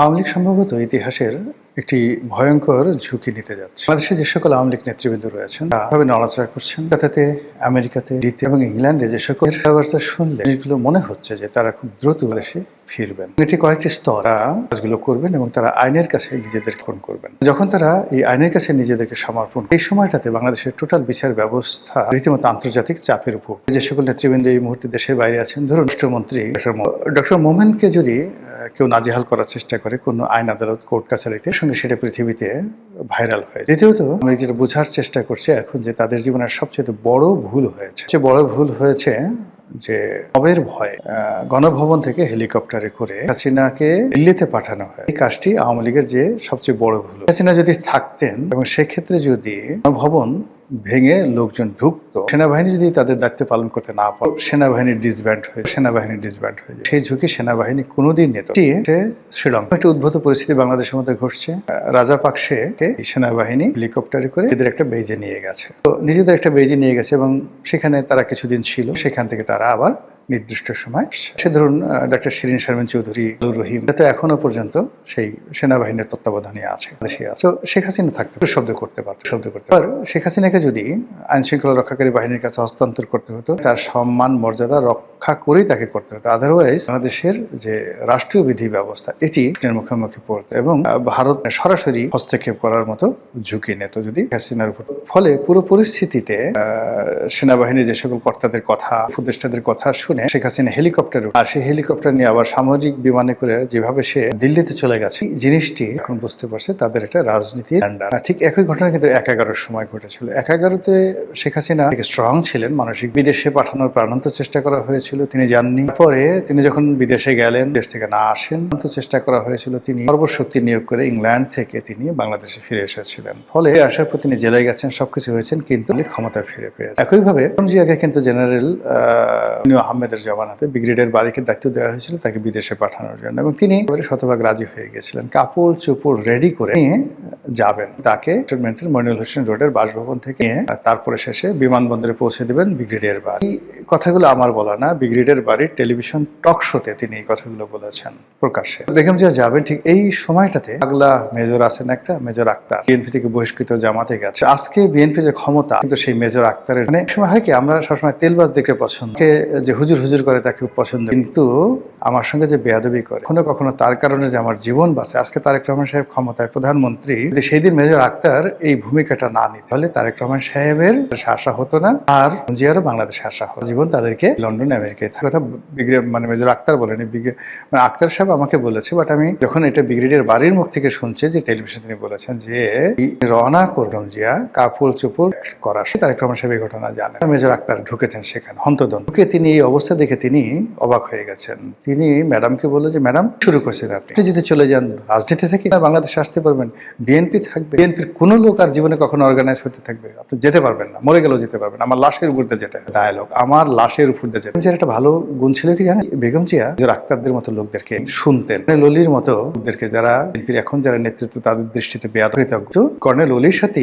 আওয়ামী লীগ সম্ভবত ইতিহাসের একটি ভয়ঙ্কর ঝুঁকি নিতে যাচ্ছে। বাংলাদেশে যে সকল আওয়ামী লীগ নেতৃবৃন্দ রয়েছেন তারা নড়াচড়া করছেন। তাতে আমেরিকাতে, এবং ইংল্যান্ডে যে সকল কথাবার্তা শুনলে জিনিসগুলো মনে হচ্ছে যে তারা খুব দ্রুত দেশে ফিরবেন। এটি কয়েকটি স্তর কাজগুলো করবেন এবং তারা আইনের কাছে নিজেদেরকে সমর্পণ করবেন। যখন তারা এই আইনের কাছে নিজেদেরকে সমর্পণ এই সময়টাতে বাংলাদেশের টোটাল বিচার ব্যবস্থা রীতিমতো আন্তর্জাতিক চাপের উপর। যে সকল নেতৃবৃন্দ এই মুহূর্তে দেশের বাইরে আছেন, ধরুন রাষ্ট্রমন্ত্রী ডক্টর মোমেনকে যদি কেউ নাজেহাল করার চেষ্টা করে কোনো আইন আদালত কোর্ট কাছারিতে, সঙ্গে সেটা পৃথিবীতে ভাইরাল হয়। দ্বিতীয়ত আমরা যেটা বোঝার চেষ্টা করছি এখন যে তাদের জীবনের সবচেয়ে বড় ভুল হয়েছে, সবচেয়ে বড় ভুল হয়েছে যে মবের ভয়ে গণভবন থেকে হেলিকপ্টারে করে হাসিনাকে দিল্লিতে পাঠানো হয়। এই কাজটি আওয়ামী লীগের যে সবচেয়ে বড় ভুল। হাসিনা যদি থাকতেন এবং সেক্ষেত্রে যদি গণভবন ভেঙে লোকজন ঢুকতো, সেনাবাহিনী যদি তাদের দায়িত্ব পালন করতে না পারে, সেনাবাহিনীর ডিসব্যান্ড হয়ে যায়। সেই ঝুঁকি সেনাবাহিনী কোনোদিন নিত। শ্রীলঙ্কা একটা উদ্ভূত পরিস্থিতি বাংলাদেশের মধ্যে ঘটছে। রাজাপাকসেকে সেনাবাহিনী হেলিকপ্টারে করে নিজেদের একটা বেজে নিয়ে গেছে। তো নিজেদের একটা বেজে নিয়ে গেছে এবং সেখানে তারা কিছুদিন ছিল। সেখান থেকে তারা আবার নির্দিষ্ট সময় সে ধরুন ডক্টর শিরিন শারমিন চৌধুরী, রহিম, তো এখনো পর্যন্ত সেই সেনাবাহিনীর তত্ত্বাবধানে আছে। তো শেখ হাসিনা থাকতে শব্দ করতে পারত। আর শেখ হাসিনাকে যদি আইন শৃঙ্খলা রক্ষাকারী বাহিনীর কাছে হস্তান্তর করতে হতো, তার সম্মান মর্যাদা রক্ষা করেই তাকে করতে হতো। আদারওয়াইজ বাংলাদেশের যে রাষ্ট্রীয় বিধি ব্যবস্থা এটি মুখোমুখি পড়তো এবং ভারত সরাসরি হস্তক্ষেপ করার মতো ঝুঁকি নিত যদি হাসিনার উপর। ফলে পুরো পরিস্থিতিতে সেনাবাহিনীর যে সকল কর্তাদের কথা, উপদেষ্টাদের কথা শুনে শেখ হাসিনা হেলিকপ্টারে, আর সেই হেলিকপ্টার নিয়ে আবার সামরিক বিমানে করে যেভাবে সে দিল্লিতে চলে গেছে, জিনিসটি এখন বুঝতে পারছে তাদের একটা রাজনীতির আন্ডার। ঠিক একই ঘটনা কিন্তু ১/১১-র সময় ঘটেছিল। ১/১১-তে শেখ হাসিনা স্ট্রং ছিলেন, মানসিক বিদেশে পাঠানোর প্রাণান্ত চেষ্টা করা হয়েছিল, তিনি যাননি। পরে তিনি যখন বিদেশে গেলেন, দেশ থেকে না আসেন, চেষ্টা করা হয়েছিল, তিনি সর্বশক্তি নিয়োগ করে ইংল্যান্ড থেকে তিনি বাংলাদেশে ফিরে এসেছিলেন। ফলে আসার পর তিনি জেলায় গেছেন, সবকিছু হয়েছেন, কিন্তু ক্ষমতায় ফিরে পেয়েছেন। একইভাবে জিয়াকে কিন্তু জেনারেল আহমেদের জমানাতে ব্রিগেডের বাড়িকে দায়িত্ব দেওয়া হয়েছিল তাকে বিদেশে পাঠানোর জন্য, এবং তিনি শতভাগ রাজি হয়ে গেছিলেন। কাপড় চোপড় রেডি করে নিয়ে যাবেন, তাকে ক্যান্টনমেন্টের মনিউল হোসেন রোডের বাসভবন থেকে তারপরে শেষে বিমানবন্দরে পৌঁছে দেবেন ব্রিগেডিয়ার বাড়ি। এই কথাগুলো আমার বলা না, ব্রিগেডিয়ার বাড়ির টেলিভিশন টক শোতে তিনি এই কথাগুলো বলেছেন প্রকাশ্যে। বেগম জিয়া যাবেন ঠিক এই সময়টাতে পাগলা মেজর আছেন একটা, মেজর আক্তার, বিএনপি থেকে বহিষ্কৃত, জামাতে গেছে। আজকে বিএনপি যে ক্ষমতা, কিন্তু সেই মেজর আক্তারের মানে সময় হয় কি, আমরা সবসময় তেলবাজ দেখে পছন্দ, যে হুজুর হুজুর করে তাকে খুব পছন্দ, কিন্তু আমার সঙ্গে যে বেয়াদবি করে কখনো কখনো তার কারণে যে আমার জীবন বাঁচে। আজকে তারেক রহমান সাহেব ক্ষমতায়, প্রধানমন্ত্রী, যদি সেই দিন মেজর আক্তার এই ভূমিকাটা না নিতে, তাহলে তারেক রহমান সাহেবের আসা হতো না, আর জিয়ারও বাংলাদেশে আসা হতো। জীবন তাদেরকে লন্ডন আমেরিকায় থাকা কথা মানে মেজর আক্তার বলেনি, মানে আক্তার সাহেব আমাকে বলেছে। বাট আমি যখন এটা ব্রিগেডিয়ার বাড়ির মুখ থেকে শুনছি, যে টেলিভিশন তিনি বলেছেন যে রওনা করলাম জিয়া কাপড় চোপড় করা, সে তারেক রহমান সাহেব এই ঘটনা জানেন। মেজর আক্তার ঢুকেছেন সেখানে হন্তদন্ত, ঢুকে তিনি এই অবস্থা দেখে তিনি অবাক হয়ে গেছেন। তিনি ম্যাডামকে বললেন যে ম্যাডাম, শুরু করছেন আপনি যদি চলে যান রাজনীতি থেকে বাংলাদেশে আসতে পারবেন, বিএনপি থাকবে, বিএনপির কোনো লোক আর জীবনে কখনো অর্গানাইজ হতে থাকবে, আপনি যেতে পারবেন না, মরে গেলেও যেতে পারবেন, আমার লাশের উপর দিয়ে যেতে। ডায়ালগ, আমার লাশের উপর দিয়ে যেতে। একটা ভালো গুণ ছিল কি জানেন, বেগম জিয়া যে আক্তারদের মতো লোকদেরকে শুনতেন, ললির মতো লোকদেরকে, যারা বিএনপির এখন যারা নেতৃত্ব তাদের দৃষ্টিতে বেয়াদবিতজ্ঞ, কর্নেল অলির সাথে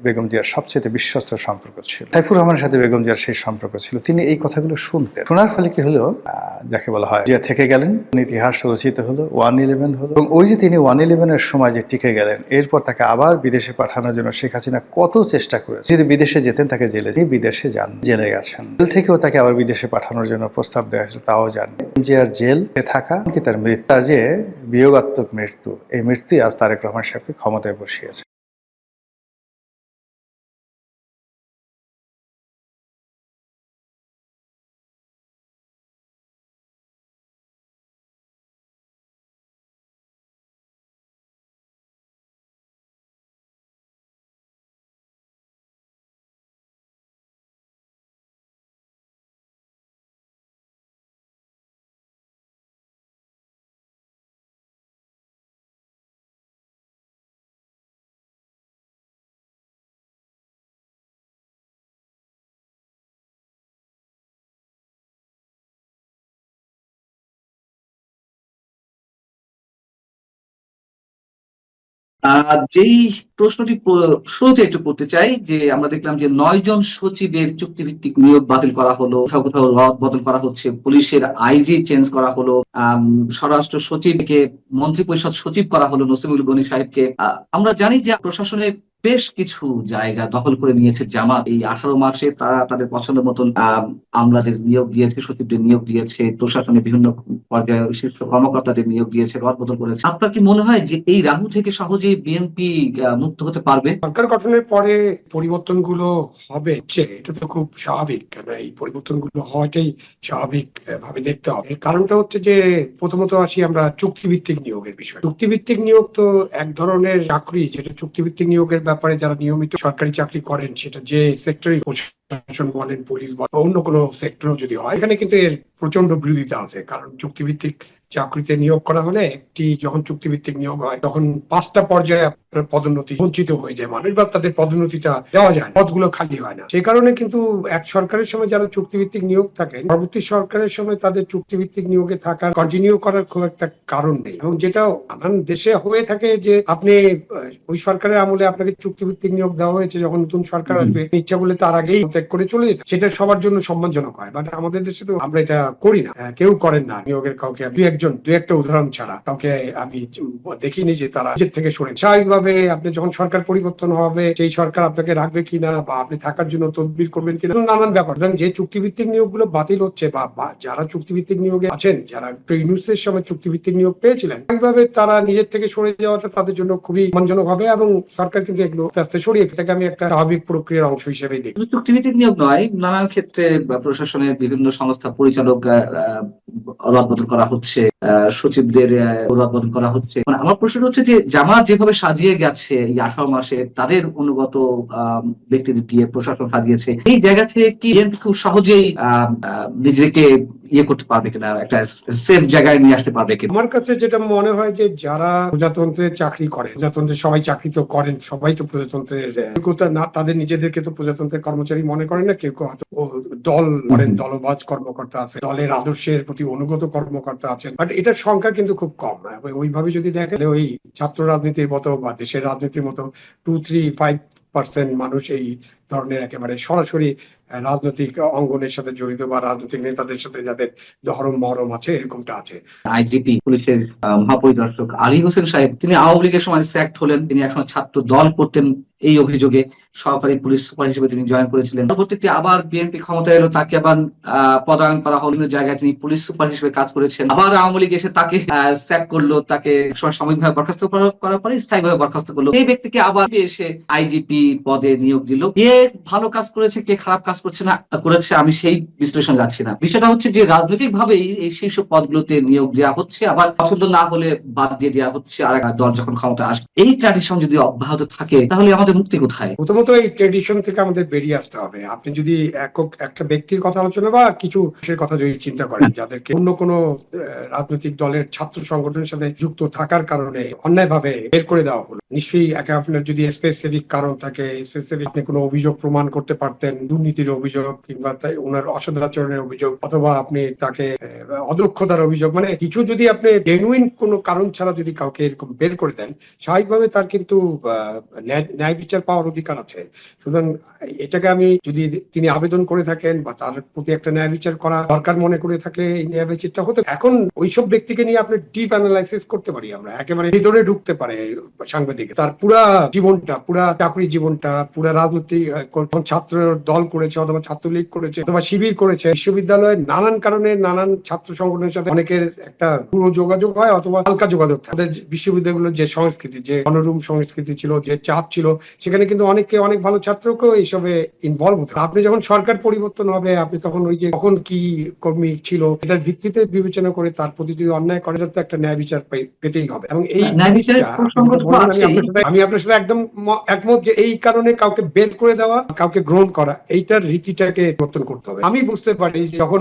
বেগম জিয়ার সবচেয়ে বিশ্বস্ত সম্পর্ক ছিল। সাইফুর রহমানের সাথে বেগম জিয়ার সেই সম্পর্ক ছিল। তিনি এই কথাগুলো শুনতেন। শোনার ফলে কি হলো, যাকে বলা হয় জিয়া থেকে গেলেন, ইতিহাস রচিত হলো, 1/11 হলো, এবং ওই যে তিনি 1/11-এর সময় যে টিকে গেলেন, এরপর তাকে আবার বিদেশে পাঠানোর জন্য শেখ হাসিনা কত চেষ্টা করেছে। যদি বিদেশে যেতেন তাকে জেলে, বিদেশে যান, জেলে গেছেন, জেল থেকেও তাকে আবার বিদেশে পাঠানোর জন্য প্রস্তাব দেওয়া হয়েছিল, তাও জানি। জিয়ার জেল থাকা কি তার মৃত্যু, তার যে বিয়োগাত্মক মৃত্যু, এই মৃত্যুই আজ তারেক রহমান সাহেবকে ক্ষমতায় বসিয়েছে। যেই প্রশ্নটি শুরুতে একটু করতে চাই যে আমরা দেখলাম যে 9 জন সচিবের চুক্তিভিত্তিক নিয়োগ বাতিল করা হলো, কোথাও কোথাও রদ বদল করা হচ্ছে, পুলিশের আইজি চেঞ্জ করা হলো, স্বরাষ্ট্র সচিবকে মন্ত্রী পরিষদ সচিব করা হলো নসিমুল গনি সাহেবকে। আমরা জানি যে প্রশাসনের বেশ কিছু জায়গা দখল করে নিয়েছে জামাত। এই 18 মাসে তারা তাদের পছন্দ মতন আমলাদের নিয়োগ দিয়েছে, সচিবদের নিয়োগ দিয়েছে, প্রশাসনের বিভিন্ন পর্যায়ে শীর্ষ কর্মকর্তাদের নিয়োগ দিয়েছে, রদ বদল করেছে। আপনার কি মনে হয় যে এই রাহু থেকে সহজেই বিএনপি মুক্ত হতে পারবে? সরকার গঠনের পরে পরিবর্তনগুলো হবে, এটা তো খুব স্বাভাবিক। কেন এই পরিবর্তনগুলো হওয়াটাই স্বাভাবিক ভাবে দেখতে হবে। কারণটা হচ্ছে যে প্রথমত আসি আমরা চুক্তিভিত্তিক নিয়োগের বিষয়। চুক্তিভিত্তিক নিয়োগ তো এক ধরনের চাকরি, যেটা চুক্তিভিত্তিক নিয়োগের ব্যাপারে যারা নিয়মিত সরকারি চাকরি করেন, সেটা যে সেক্টরে প্রশাসন বলেন, পুলিশ বলেন, অন্য কোনো সেক্টরও যদি হয়, এখানে কিন্তু এর প্রচন্ড বিরোধিতা আছে। কারণ চুক্তিভিত্তিক চাকরিতে নিয়োগ করা হলে যখন চুক্তিভিত্তিক নিয়োগ হয় তখন 5টা পর্যায়ে আপনার পদোন্নতি বঞ্চিত হয়ে যায় মানুষ, বা তাদের পদোন্নতিটা দেওয়া যায়, পদগুলো খালি হয় না। সেই কারণে কিন্তু এক সরকারের সময় যারা চুক্তিভিত্তিক নিয়োগ থাকেন, পরবর্তী সরকারের সময় তাদের চুক্তিভিত্তিক নিয়োগে থাকার কন্টিনিউ করার খুব একটা কারণ নেই। এবং যেটা নানান দেশে হয়ে থাকে যে আপনি ওই সরকারের আমলে আপনাকে চুক্তিভিত্তিক নিয়োগ দেওয়া হয়েছে, যখন নতুন সরকার আসবে ইচ্ছা বলে তার আগেই ত্যাগ করে চলে যেতে, সেটা সবার জন্য সম্মানজনক হয়। বাট আমাদের দেশে তো আমরা এটা করি না, কেউ করেন না। নিয়োগের কাউকে দু একটা উদাহরণ ছাড়া কাউকে আমি দেখিনি যে তারা নিজের থেকে সরে। স্বাভাবিকভাবে আপনি যখন সরকার পরিবর্তন হবে, সেই সরকার আপনাকে রাখবে কিনা বা আপনি থাকার জন্য তদবির করবেন কিনা, নানান ব্যাপার। যে চুক্তিভিত্তিক নিয়োগগুলো বাতিল হচ্ছে বা যারা চুক্তিভিত্তিক নিয়োগে আছেন, যারা ইউনূসের সময় চুক্তিভিত্তিক নিয়োগ পেয়েছিলেন, স্বাভাবিকভাবে তারা নিজের থেকে সরে যাওয়াটা তাদের জন্য খুবই সম্মানজনক হবে। এবং সরকার কিন্তু এগুলো আস্তে আস্তে সরিয়ে, এটাকে আমি একটা স্বাভাবিক প্রক্রিয়ার অংশ হিসেবেই দেখি। চুক্তিভিত্তিক নিয়োগ নয়, নানান ক্ষেত্রে প্রশাসনের বিভিন্ন সংস্থা পরিচালক রদবদল করা হচ্ছে, সচিবদের রদবদল করা হচ্ছে। মানে আমার প্রশ্ন হচ্ছে যে জামাত যেভাবে সাজিয়ে গেছে এই 18 মাসে, তাদের অনুগত ব্যক্তিদের দিয়ে প্রশাসন সাজিয়েছে, এই জায়গা থেকে কি খুব সহজেই নিজেকে করতে পারবে কিনা, একটা সেফ জায়গায় নিয়ে আসতে পারবে কিনা? আমার কাছে যেটা মনে হয় যে যারা প্রজাতন্ত্রের চাকরি করে, প্রজাতন্ত্রের সবাই চাকরি তো করেন, সবাই তো প্রজাতন্ত্রের না, তাদের নিজেদেরকে তো প্রজাতন্ত্রের কর্মচারী মনে করেন না। কেউ কেউ দল করেন, দলবাজ কর্মকর্তা আছে, দলের আদর্শের প্রতি অনুগত কর্মকর্তা আছেন, বাট এটার সংখ্যা কিন্তু খুব কম। ওইভাবে যদি দেখেন, ওই ছাত্র রাজনীতির মতো বা দেশের রাজনীতির মতো 2-3-5% মানুষ এই ধরনের একেবারে সরাসরি রাজনৈতিক অঙ্গনের সাথে জড়িত বা রাজনৈতিক নেতাদের সাথে যাদের ধরম মহরম আছে, এরকমটা আছে। আইজিপি পুলিশের মহাপরিদর্শক আলী হোসেন সাহেব, তিনি আওয়ামী লীগের সময় স্যাক্ট হলেন, তিনি একসময় ছাত্র দল করতেন, এই অভিযোগে সহকারী পুলিশ সুপার হিসেবে তিনি জয়েন করেছিলেন। পরবর্তীতে আবার বিএনপি ক্ষমতায় এলো, তাকে আবার পদায়ন করা হল, বিভিন্ন জায়গায় তিনি পুলিশ সুপার হিসেবে কাজ করেছেন। আবার আওয়ামী লীগ এসে তাকে স্যাক করলো, তাকে সাময়িকভাবে বরখাস্ত করার পরে স্থায়ীভাবে বরখাস্ত করলো। এই ব্যক্তিকে আবার এসে আইজিপি পদে নিয়োগ দিল। কে ভালো কাজ করেছে, কে খারাপ কাজ করেছে আমি সেই বিশ্লেষণ যাচ্ছি না। বিষয়টা হচ্ছে যে রাজনৈতিক ভাবেই এই শীর্ষ পদগুলোতে নিয়োগ দেওয়া হচ্ছে, আবার পছন্দ না হলে বাদ দিয়ে দেওয়া হচ্ছে আর এক দল যখন ক্ষমতা আসবে। এই ট্র্যাডিশন যদি অব্যাহত থাকে তাহলে আমাদের মুক্তি কোথায়? প্রথমত এই ট্র্যাডিশন থেকে আমাদের বেরিয়ে আসতে হবে। আপনি যদি একটা ব্যক্তির কথা আলোচনা বা কিছু কথা যদি চিন্তা করেন, যাদেরকে অন্য কোনো রাজনৈতিক দলের ছাত্র সংগঠনের সাথে যুক্ত থাকার কারণে অন্যায়ভাবে বের করে দেওয়া হলো, নিশ্চয়ই আপনার যদি স্পেসিফিক কারণ থাকে, স্পেসিফিক আপনি কোনো অভিযোগ প্রমাণ করতে পারতেন, দুর্নীতির অভিযোগ কিংবা ওনার অসদাচরণের অভিযোগ, অথবা আপনি তাকে অদক্ষতার অভিযোগ, মানে কিছু যদি আপনি জেনুইন কোনো কারণ ছাড়া যদি কাউকে এরকম বের করে দেন, স্বাভাবিকভাবে তার কিন্তু ন্যায় বিচার পাওয়ার অধিকার আছে। সুতরাং এটাকে আমি যদি তিনি আবেদন করে থাকেন বা তার প্রতি একটা ন্যায় বিচার করা দরকার মনে করে থাকলে এই ন্যায় বিচারটা হতে। এখন ওইসব ব্যক্তিকে নিয়ে আপনি ডিপ অ্যানালাইসিস করতে পারি আমরা, একেবারে ভিতরে ঢুকতে পারে সাংবাদিক, তার পুরা জীবনটা, পুরা চাকরি জীবনটা, পুরা রাজনৈতিক ছাত্র দল করেছে অথবা ছাত্রলীগ করেছে অথবা শিবির করেছে, বিশ্ববিদ্যালয়ে নানান কারণে নানান ছাত্র সংগঠনের সাথে অনেকের একটা পুরো যোগাযোগ হয় অথবা হালকা যোগাযোগ থাকে। তাদের বিশ্ববিদ্যালয়গুলোর যে সংস্কৃতি, যে মনোরম সংস্কৃতি ছিল, যে চাপ ছিল, সেখানে কিন্তু অনেক ভালো ছাত্রকেও এইসবে ইনভলভ হতে। আপনি যখন সরকার পরিবর্তন হবে, আপনি তখন ওই যে তখন কি কর্মী ছিল এটার ভিত্তিতে বিবেচনা করে তার প্রতি যদি অন্যায় করে, তো একটা ন্যায় বিচার পেতেই হবে। এবং এই আমি আপনার সাথে একদম একমত যে এই কারণে কাউকে বের করে দেওয়া, কাউকে গ্রহণ করা, এইটার রীতিটাকে পরিবর্তন করতে হবে। আমি বুঝতে পারি যে যখন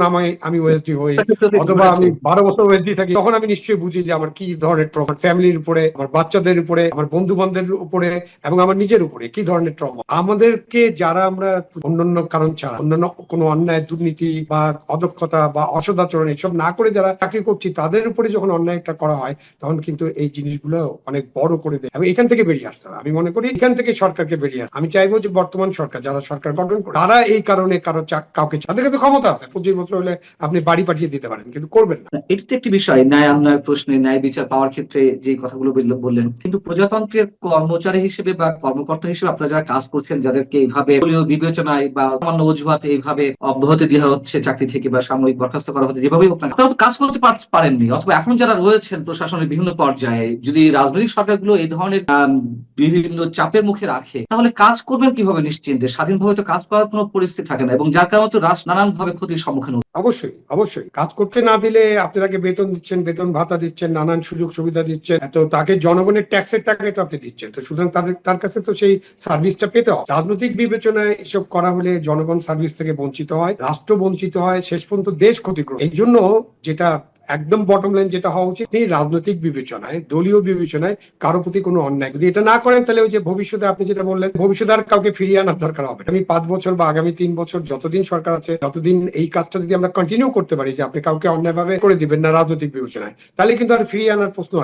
আমি ওএসডি হই অথবা আমি 12 বছর ওএসডি থাকি, তখন আমি নিশ্চয়ই বুঝি যে আমার কি ধরনের ট্রমা, ফ্যামিলির উপরে, আমার বাচ্চাদের উপরে, আমার বন্ধু বান্ধবের উপরে এবং আমার নিজের উপরে কি ধরনের ট্রমা। আমাদেরকে যারা আমরা অন্যান্য কারণ ছাড়া, অন্যান্য কোনো অন্যায়, দুর্নীতি বা অদক্ষতা বা অসদাচরণ এসব না করে যারা চাকরি করছি, তাদের উপরে যখন অন্যায়টা করা হয়, তখন কিন্তু এই জিনিসগুলো অনেক বড় করে দেয় এবং এখান থেকে বেরিয়ে আসতে হবে। আমি মনে করি এখান থেকে সরকারকে বেরিয়ে আসে। আমি চাইবো যে বর্তমান সরকার, যারা সরকার গঠন করে, তারা এই কারণে কাউকে, তাদের কাছে ক্ষমতা আছে, 25 বছর হলে আপনি বাড়ি পাঠিয়ে দিতে পারেন, কিন্তু করবেন না। এটি তো একটি বিষয়, ন্যায় অন্যায় প্রশ্নে ন্যায় বিচার পাওয়ার ক্ষেত্রে যে কথাগুলো বললেন, কিন্তু প্রজাতন্ত্রের কর্মচারী হিসেবে বা কর্মকর্তা হিসেবে আপনারা যারা কাজ করছেন, যাদেরকে এইভাবে দলীয় বিবেচনায় বা সামান্য অজুহাতে এইভাবে অব্যাহতি দেওয়া হচ্ছে চাকরি থেকে বা সাময়িক বরখাস্ত করা হচ্ছে, যেভাবেই হোক না, আপনারা তো কাজ করতে পারেননি, অথবা এখন যারা রয়েছেন প্রশাসনের বিভিন্ন পর্যায়ে, যদি রাজনৈতিক সরকারগুলো এই ধরনের বিভিন্ন চাপের মুখে রাখে, তাহলে কাজ করবেন কিভাবে নিশ্চিন্তে? স্বাধীনভাবে তো কাজ করার কোনো পরিস্থিতি থাকে না, এবং যার কারণে তো রাষ্ট্র নানানভাবে ক্ষতির সম্মুখীন। অবশ্যই অবশ্যই কাজ করতে না দিলে আপনি তাকে বেতন দিচ্ছেন, বেতন ভাতা দিচ্ছেন, নানান সুযোগ সুবিধা দিচ্ছেন, তো তাকে জনগণের ট্যাক্সের টাকায় তো আপনি দিচ্ছেন, তো সুতরাং তার কাছে তো সেই সার্ভিসটা পেতে হবে। রাজনৈতিক বিবেচনায় এসব করা হলে জনগণ সার্ভিস থেকে বঞ্চিত হয়, রাষ্ট্র বঞ্চিত হয়, শেষ পর্যন্ত দেশ ক্ষতিগ্রস্ত। এই জন্য যেটা একদম বটম লাইন যেটা হওয়া উচিত, এই রাজনৈতিক বিবেচনায়, দলীয় বিবেচনায় কারো প্রতি কোনো অন্যায় যদি এটা না করেন, তাহলে ওই যে ভবিষ্যতে আপনি যেটা বললেন, ভবিষ্যতে আর কাউকে ফিরিয়ে আনার দরকার হবে। আমি 5 বছর বা আগামী 3 বছর যতদিন সরকার আছে, ততদিন এই কাজটা যদি আমরা কন্টিনিউ করতে পারি, যে আপনি কাউকে অন্যায়ভাবে করে দিবেন না রাজনৈতিক বিবেচনায়, তাহলে কিন্তু আর ফিরিয়ে আনার প্রশ্ন